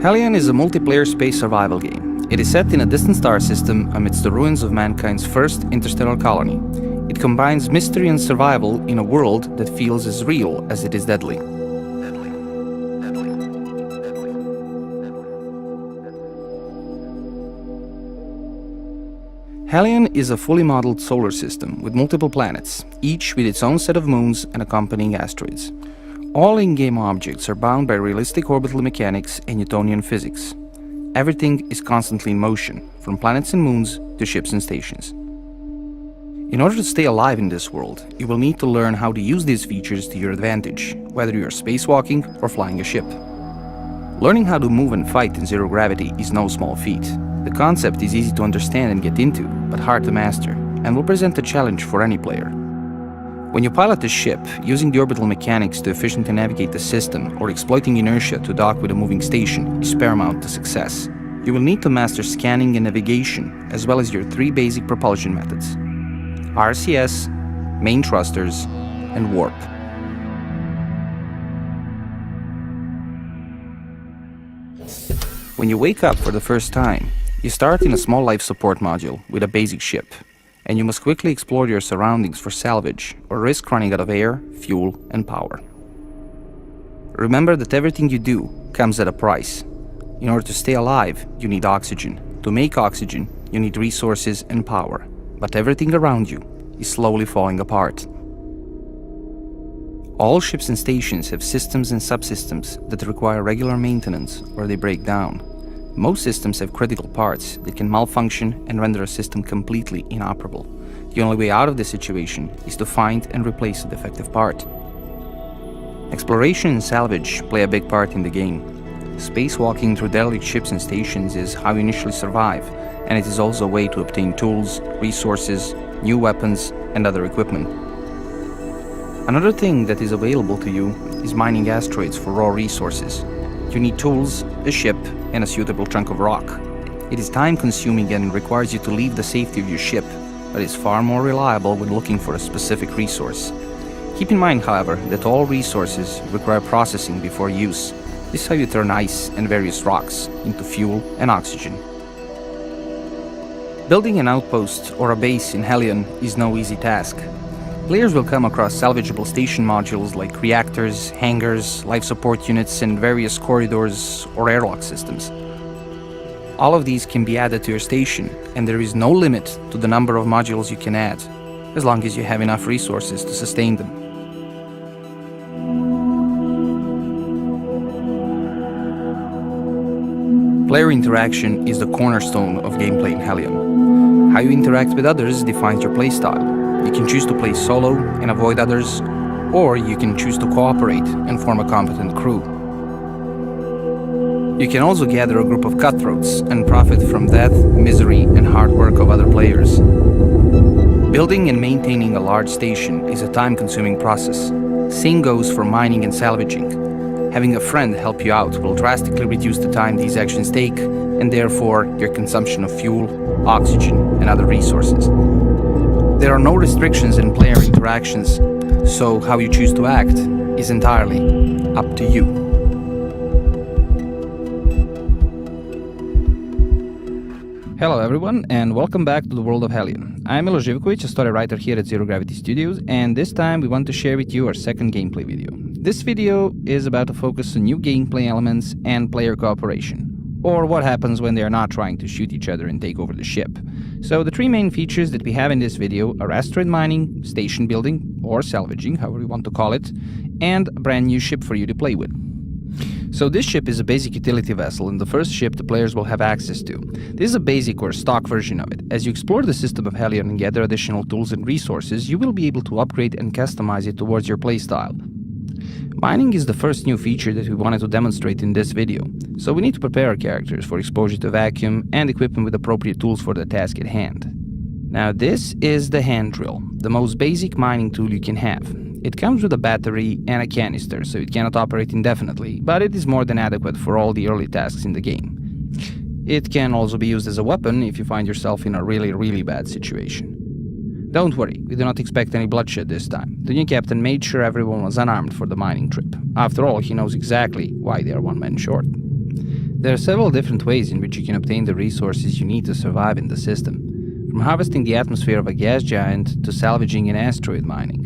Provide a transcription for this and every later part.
HELLION is a multiplayer space survival game. It is set in a distant star system amidst the ruins of mankind's first interstellar colony. It combines mystery and survival in a world that feels as real as it is deadly. HELLION is a fully modeled solar system with multiple planets, each with its own set of moons and accompanying asteroids. All in-game objects are bound by realistic orbital mechanics and Newtonian physics. Everything is constantly in motion, from planets and moons to ships and stations. In order to stay alive in this world, you will need to learn how to use these features to your advantage, whether you are spacewalking or flying a ship. Learning how to move and fight in zero gravity is no small feat. The concept is easy to understand and get into, but hard to master, and will present a challenge for any player. When you pilot a ship, using the orbital mechanics to efficiently navigate the system or exploiting inertia to dock with a moving station is paramount to success. You will need to master scanning and navigation, as well as your three basic propulsion methods: RCS, main thrusters, and warp. When you wake up for the first time, you start in a small life support module with a basic ship, and you must quickly explore your surroundings for salvage or risk running out of air, fuel, and power. Remember that everything you do comes at a price. In order to stay alive, you need oxygen. To make oxygen, you need resources and power, but everything around you is slowly falling apart. All ships and stations have systems and subsystems that require regular maintenance or they break down. Most systems have critical parts that can malfunction and render a system completely inoperable. The only way out of this situation is to find and replace a defective part. Exploration and salvage play a big part in the game. Spacewalking through derelict ships and stations is how you initially survive, and it is also a way to obtain tools, resources, new weapons, and other equipment. Another thing that is available to you is mining asteroids for raw resources. You need tools, a ship, and a suitable chunk of rock. It is time-consuming and requires you to leave the safety of your ship, but is far more reliable when looking for a specific resource. Keep in mind, however, that all resources require processing before use. This is how you turn ice and various rocks into fuel and oxygen. Building an outpost or a base in HELLION is no easy task. Players will come across salvageable station modules like reactors, hangars, life support units, and various corridors or airlock systems. All of these can be added to your station, and there is no limit to the number of modules you can add, as long as you have enough resources to sustain them. Player interaction is the cornerstone of gameplay in HELLION. How you interact with others defines your playstyle. You can choose to play solo and avoid others, or you can choose to cooperate and form a competent crew. You can also gather a group of cutthroats and profit from death, misery, and hard work of other players. Building and maintaining a large station is a time-consuming process. Same goes for mining and salvaging. Having a friend help you out will drastically reduce the time these actions take, and therefore your consumption of fuel, oxygen, and other resources. There are no restrictions in player interactions, so how you choose to act is entirely up to you. Hello everyone, and welcome back to the world of HELLION. I'm Miloš Živković, a story writer here at Zero Gravity Studios, and this time we want to share with you our second gameplay video. This video is about to focus on new gameplay elements and player cooperation, or what happens when they are not trying to shoot each other and take over the ship. So the three main features that we have in this video are asteroid mining, station building, or salvaging, however you want to call it, and a brand new ship for you to play with. So this ship is a basic utility vessel and the first ship the players will have access to. This is a basic or stock version of it. As you explore the system of HELLION and gather additional tools and resources, you will be able to upgrade and customize it towards your playstyle. Mining is the first new feature that we wanted to demonstrate in this video, so we need to prepare our characters for exposure to vacuum and equip them with appropriate tools for the task at hand. Now this is the hand drill, the most basic mining tool you can have. It comes with a battery and a canister, so it cannot operate indefinitely, but it is more than adequate for all the early tasks in the game. It can also be used as a weapon if you find yourself in a really bad situation. Don't worry, we do not expect any bloodshed this time. The new captain made sure everyone was unarmed for the mining trip. After all, he knows exactly why they are one man short. There are several different ways in which you can obtain the resources you need to survive in the system, from harvesting the atmosphere of a gas giant to salvaging and asteroid mining.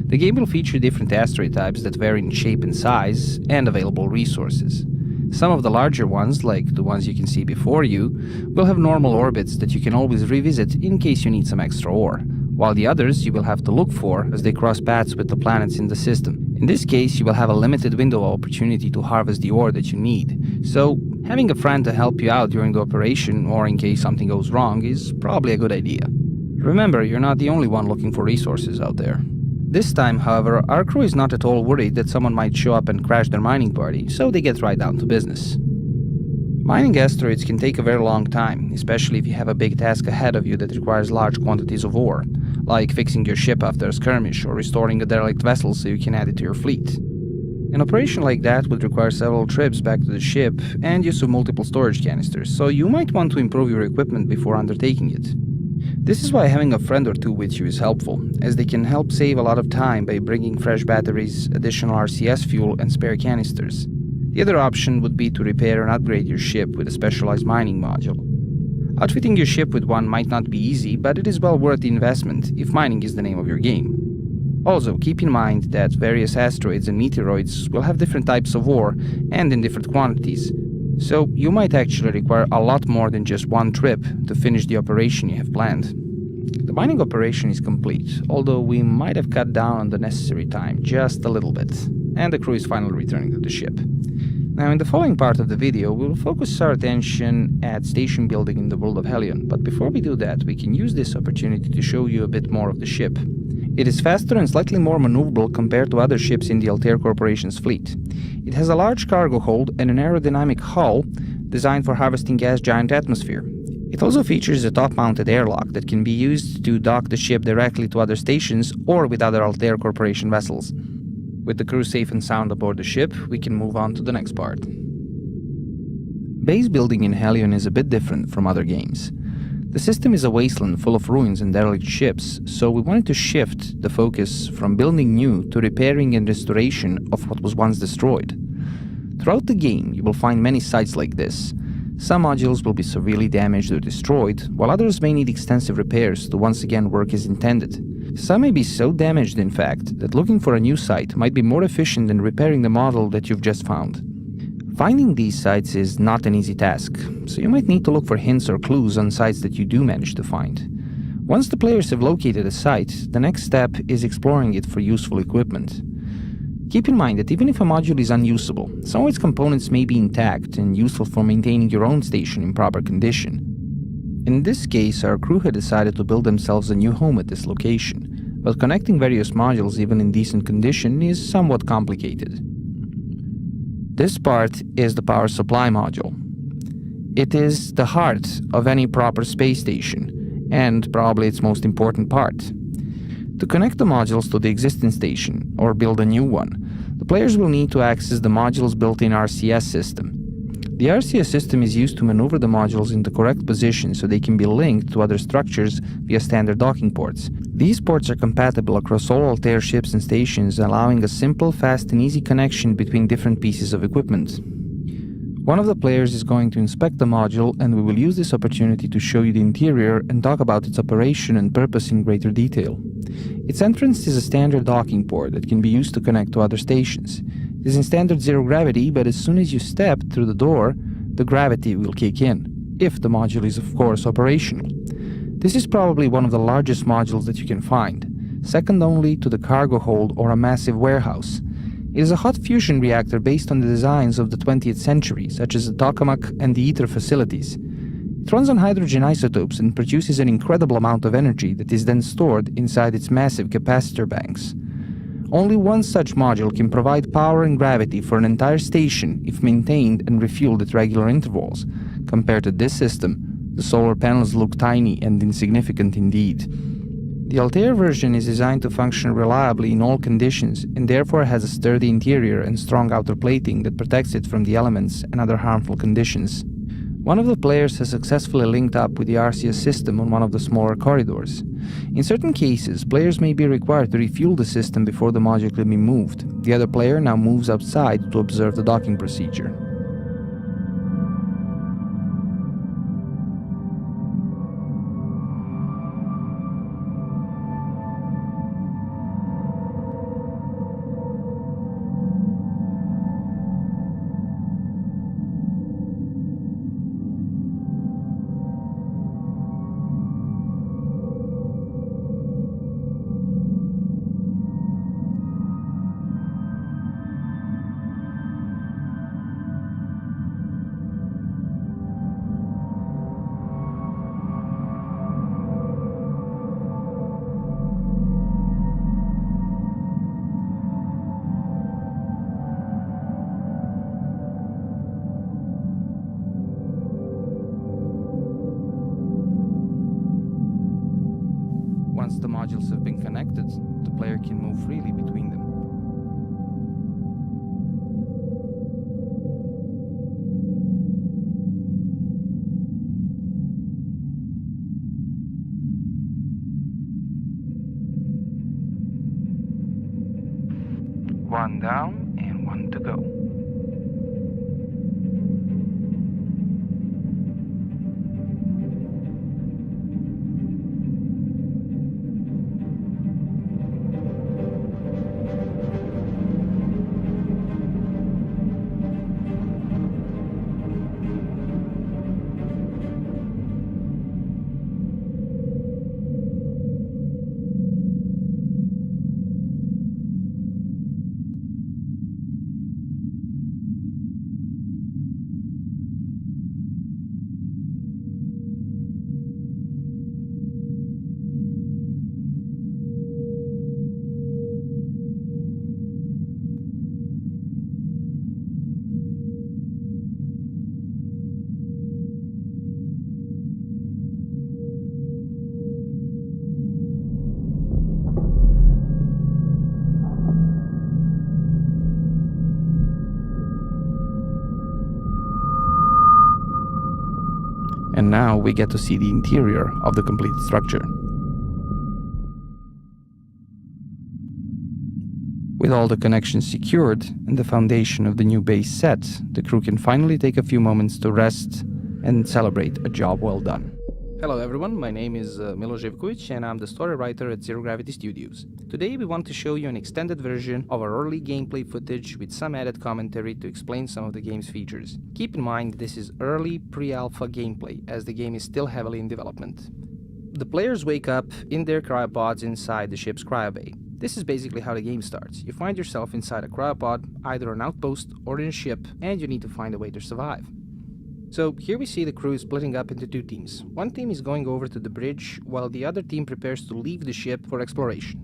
The game will feature different asteroid types that vary in shape and size, and available resources. Some of the larger ones, like the ones you can see before you, will have normal orbits that you can always revisit in case you need some extra ore, while the others you will have to look for as they cross paths with the planets in the system. In this case, you will have a limited window of opportunity to harvest the ore that you need, so having a friend to help you out during the operation or in case something goes wrong is probably a good idea. Remember, you're not the only one looking for resources out there. This time, however, our crew is not at all worried that someone might show up and crash their mining party, so they get right down to business. Mining asteroids can take a very long time, especially if you have a big task ahead of you that requires large quantities of ore, like fixing your ship after a skirmish or restoring a derelict vessel so you can add it to your fleet. An operation like that would require several trips back to the ship and use of multiple storage canisters, so you might want to improve your equipment before undertaking it. This is why having a friend or two with you is helpful, as they can help save a lot of time by bringing fresh batteries, additional RCS fuel, and spare canisters. The other option would be to repair and upgrade your ship with a specialized mining module. Outfitting your ship with one might not be easy, but it is well worth the investment if mining is the name of your game. Also, keep in mind that various asteroids and meteoroids will have different types of ore and in different quantities, so you might actually require a lot more than just one trip to finish the operation you have planned. The mining operation is complete, although we might have cut down on the necessary time just a little bit, and the crew is finally returning to the ship. Now, in the following part of the video, we will focus our attention at station building in the world of Hellion, but before we do that, we can use this opportunity to show you a bit more of the ship. It is faster and slightly more maneuverable compared to other ships in the Altair Corporation's fleet. It has a large cargo hold and an aerodynamic hull designed for harvesting gas giant atmosphere. It also features a top-mounted airlock that can be used to dock the ship directly to other stations or with other Altair Corporation vessels. With the crew safe and sound aboard the ship, we can move on to the next part. Base building in Hellion is a bit different from other games. The system is a wasteland full of ruins and derelict ships, so we wanted to shift the focus from building new to repairing and restoration of what was once destroyed. Throughout the game, you will find many sites like this. Some modules will be severely damaged or destroyed, while others may need extensive repairs to once again work as intended. Some may be so damaged, in fact, that looking for a new site might be more efficient than repairing the model that you've just found. Finding these sites is not an easy task, so you might need to look for hints or clues on sites that you do manage to find. Once the players have located a site, the next step is exploring it for useful equipment. Keep in mind that even if a module is unusable, some of its components may be intact and useful for maintaining your own station in proper condition. In this case, our crew had decided to build themselves a new home at this location, but connecting various modules even in decent condition is somewhat complicated. This part is the power supply module. It is the heart of any proper space station, and probably its most important part. To connect the modules to the existing station, or build a new one, the players will need to access the module's built-in RCS system. The RCS system is used to maneuver the modules in the correct position so they can be linked to other structures via standard docking ports. These ports are compatible across all Altair ships and stations, allowing a simple, fast and easy connection between different pieces of equipment. One of the players is going to inspect the module, and we will use this opportunity to show you the interior and talk about its operation and purpose in greater detail. Its entrance is a standard docking port that can be used to connect to other stations. It is in standard zero gravity, but as soon as you step through the door, the gravity will kick in, if the module is of course operational. This is probably one of the largest modules that you can find, second only to the cargo hold or a massive warehouse. It is a hot fusion reactor based on the designs of the 20th century, such as the tokamak and the ITER facilities. It runs on hydrogen isotopes and produces an incredible amount of energy that is then stored inside its massive capacitor banks. Only one such module can provide power and gravity for an entire station if maintained and refueled at regular intervals. Compared to this system, the solar panels look tiny and insignificant indeed. The Altair version is designed to function reliably in all conditions and therefore has a sturdy interior and strong outer plating that protects it from the elements and other harmful conditions. One of the players has successfully linked up with the RCS system on one of the smaller corridors. In certain cases, players may be required to refuel the system before the module can be moved. The other player now moves outside to observe the docking procedure. player can move freely between them. One down and one to go. And now we get to see the interior of the completed structure. With all the connections secured and the foundation of the new base set, the crew can finally take a few moments to rest and celebrate a job well done. Hello everyone, my name is Milo Živković and I'm the story writer at Zero Gravity Studios. Today we want to show you an extended version of our early gameplay footage with some added commentary to explain some of the game's features. Keep in mind this is early pre-alpha gameplay as the game is still heavily in development. The players wake up in their cryopods inside the ship's cryobay. This is basically how the game starts. You find yourself inside a cryopod, either an outpost or in a ship, and you need to find a way to survive. So here we see the crew splitting up into two teams. One team is going over to the bridge, while the other team prepares to leave the ship for exploration.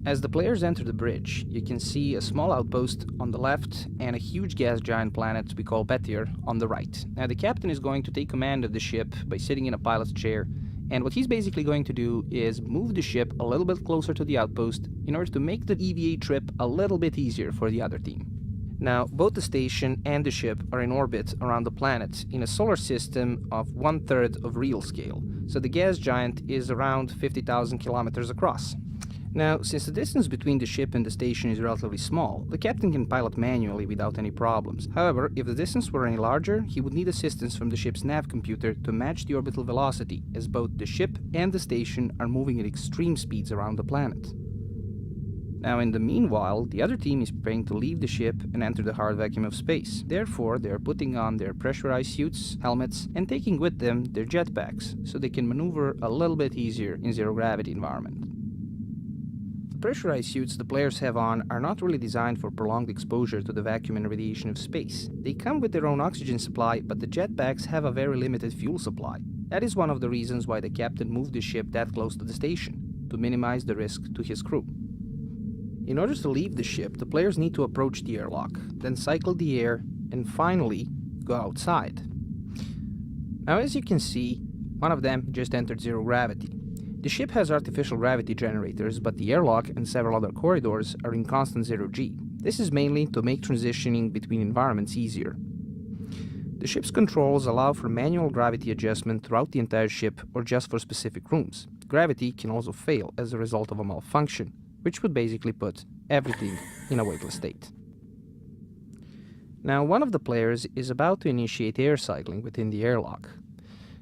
As the players enter the bridge, you can see a small outpost on the left and a huge gas giant planet we call Betier on the right. Now the captain is going to take command of the ship by sitting in a pilot's chair, and what he's basically going to do is move the ship a little bit closer to the outpost in order to make the EVA trip a little bit easier for the other team. Now, both the station and the ship are in orbit around the planet in a solar system of 1/3 of real scale, so the gas giant is around 50,000 kilometers across. Now, since the distance between the ship and the station is relatively small, the captain can pilot manually without any problems. However, if the distance were any larger, he would need assistance from the ship's nav computer to match the orbital velocity, as both the ship and the station are moving at extreme speeds around the planet. Now, in the meanwhile, the other team is preparing to leave the ship and enter the hard vacuum of space. Therefore, they are putting on their pressurized suits, helmets, and taking with them their jetpacks, so they can maneuver a little bit easier in zero-gravity environment. The pressurized suits the players have on are not really designed for prolonged exposure to the vacuum and radiation of space. They come with their own oxygen supply, but the jetpacks have a very limited fuel supply. That is one of the reasons why the captain moved the ship that close to the station, to minimize the risk to his crew. In order to leave the ship, the players need to approach the airlock, then cycle the air, and finally go outside. Now, as you can see, one of them just entered zero gravity. The ship has artificial gravity generators, but the airlock and several other corridors are in constant zero-G. This is mainly to make transitioning between environments easier. The ship's controls allow for manual gravity adjustment throughout the entire ship or just for specific rooms. Gravity can also fail as a result of a malfunction, which would basically put everything in a weightless state. Now, one of the players is about to initiate air cycling within the airlock.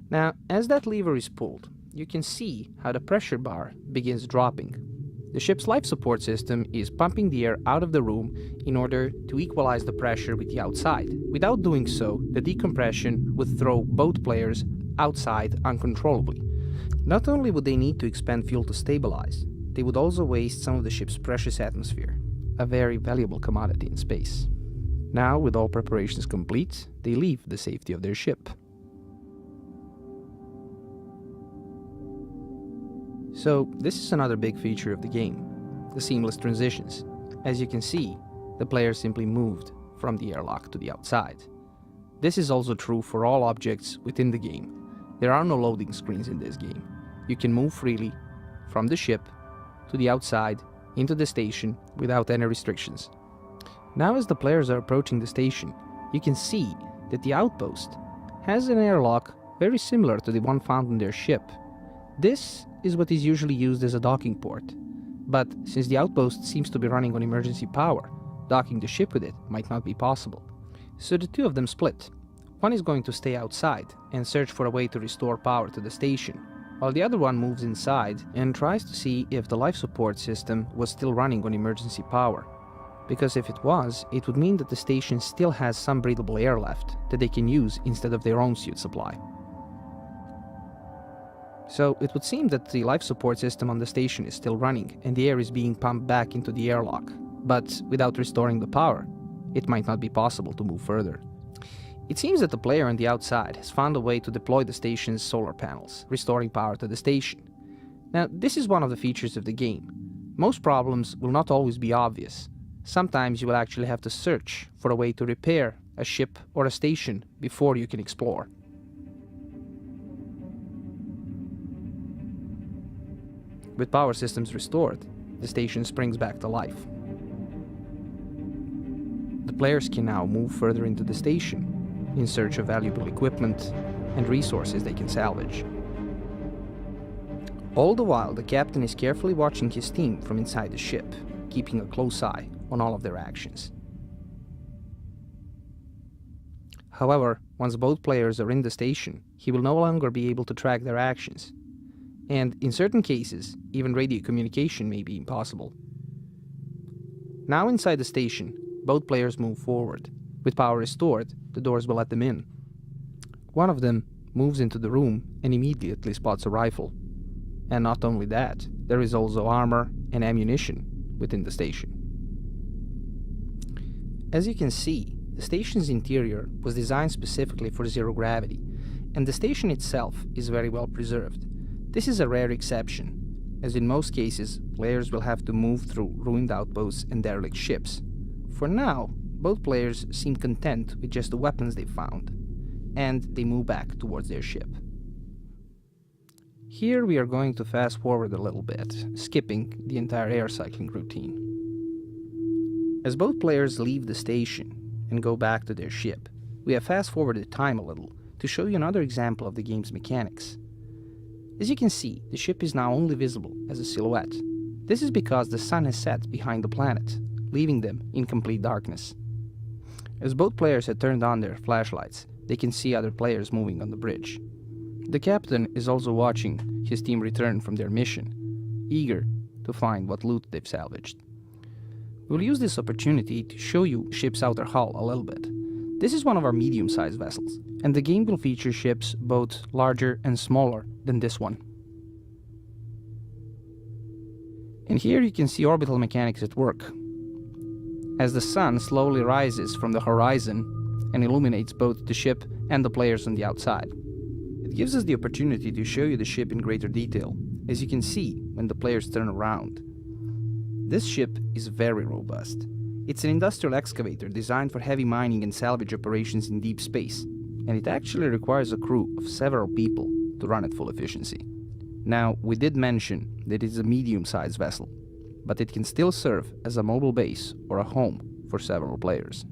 Now, as that lever is pulled, you can see how the pressure bar begins dropping. The ship's life support system is pumping the air out of the room in order to equalize the pressure with the outside. Without doing so, the decompression would throw both players outside uncontrollably. Not only would they need to expend fuel to stabilize, they would also waste some of the ship's precious atmosphere, a very valuable commodity in space. Now, with all preparations complete, they leave the safety of their ship. So, this is another big feature of the game, the seamless transitions. As you can see, the player simply moved from the airlock to the outside. This is also true for all objects within the game. There are no loading screens in this game. You can move freely from the ship to the outside, into the station, without any restrictions. Now as the players are approaching the station, you can see that the outpost has an airlock very similar to the one found on their ship. This is what is usually used as a docking port, but since the outpost seems to be running on emergency power, docking the ship with it might not be possible. So the two of them split. One is going to stay outside and search for a way to restore power to the station, while the other one moves inside and tries to see if the life support system was still running on emergency power. Because if it was, it would mean that the station still has some breathable air left that they can use instead of their own suit supply. So it would seem that the life support system on the station is still running and the air is being pumped back into the airlock, but without restoring the power, it might not be possible to move further. It seems that the player on the outside has found a way to deploy the station's solar panels, restoring power to the station. Now, this is one of the features of the game. Most problems will not always be obvious. Sometimes you will actually have to search for a way to repair a ship or a station before you can explore. With power systems restored, the station springs back to life. The players can now move further into the station in search of valuable equipment and resources they can salvage. All the while, the captain is carefully watching his team from inside the ship, keeping a close eye on all of their actions. However, once both players are in the station, he will no longer be able to track their actions. And in certain cases, even radio communication may be impossible. Now inside the station, both players move forward. With power restored, the doors will let them in. One of them moves into the room and immediately spots a rifle. And not only that, there is also armor and ammunition within the station. As you can see, the station's interior was designed specifically for zero gravity, and the station itself is very well preserved. This is a rare exception, as in most cases, players will have to move through ruined outposts and derelict ships. For now, both players seem content with just the weapons they found, and they move back towards their ship. Here we are going to fast forward a little bit, skipping the entire air cycling routine. As both players leave the station and go back to their ship, we have fast forwarded time a little to show you another example of the game's mechanics. As you can see, the ship is now only visible as a silhouette. This is because the sun has set behind the planet, leaving them in complete darkness. As both players had turned on their flashlights, they can see other players moving on the bridge. The captain is also watching his team return from their mission, eager to find what loot they've salvaged. We'll use this opportunity to show you ship's outer hull a little bit. This is one of our medium-sized vessels, and the game will feature ships both larger and smaller than this one. And here you can see orbital mechanics at work. As the sun slowly rises from the horizon and illuminates both the ship and the players on the outside. It gives us the opportunity to show you the ship in greater detail, as you can see when the players turn around. This ship is very robust. It's an industrial excavator designed for heavy mining and salvage operations in deep space, and it actually requires a crew of several people to run at full efficiency. Now, we did mention that it is a medium-sized vessel, but it can still serve as a mobile base or a home for several players.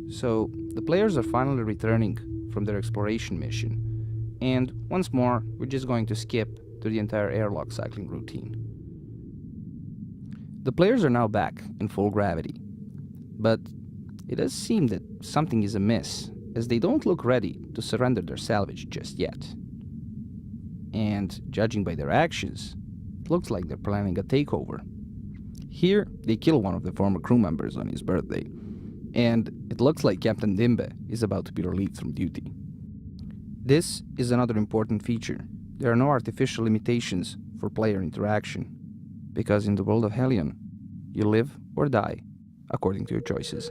So, the players are finally returning from their exploration mission, and once more, we're just going to skip to the entire airlock cycling routine. The players are now back in full gravity, but it does seem that something is amiss, as they don't look ready to surrender their salvage just yet. And judging by their actions, it looks like they're planning a takeover. Here, they kill one of the former crew members on his birthday, and it looks like Captain Dimbe is about to be relieved from duty. This is another important feature. There are no artificial limitations for player interaction, because in the world of HELLION, you live or die according to your choices.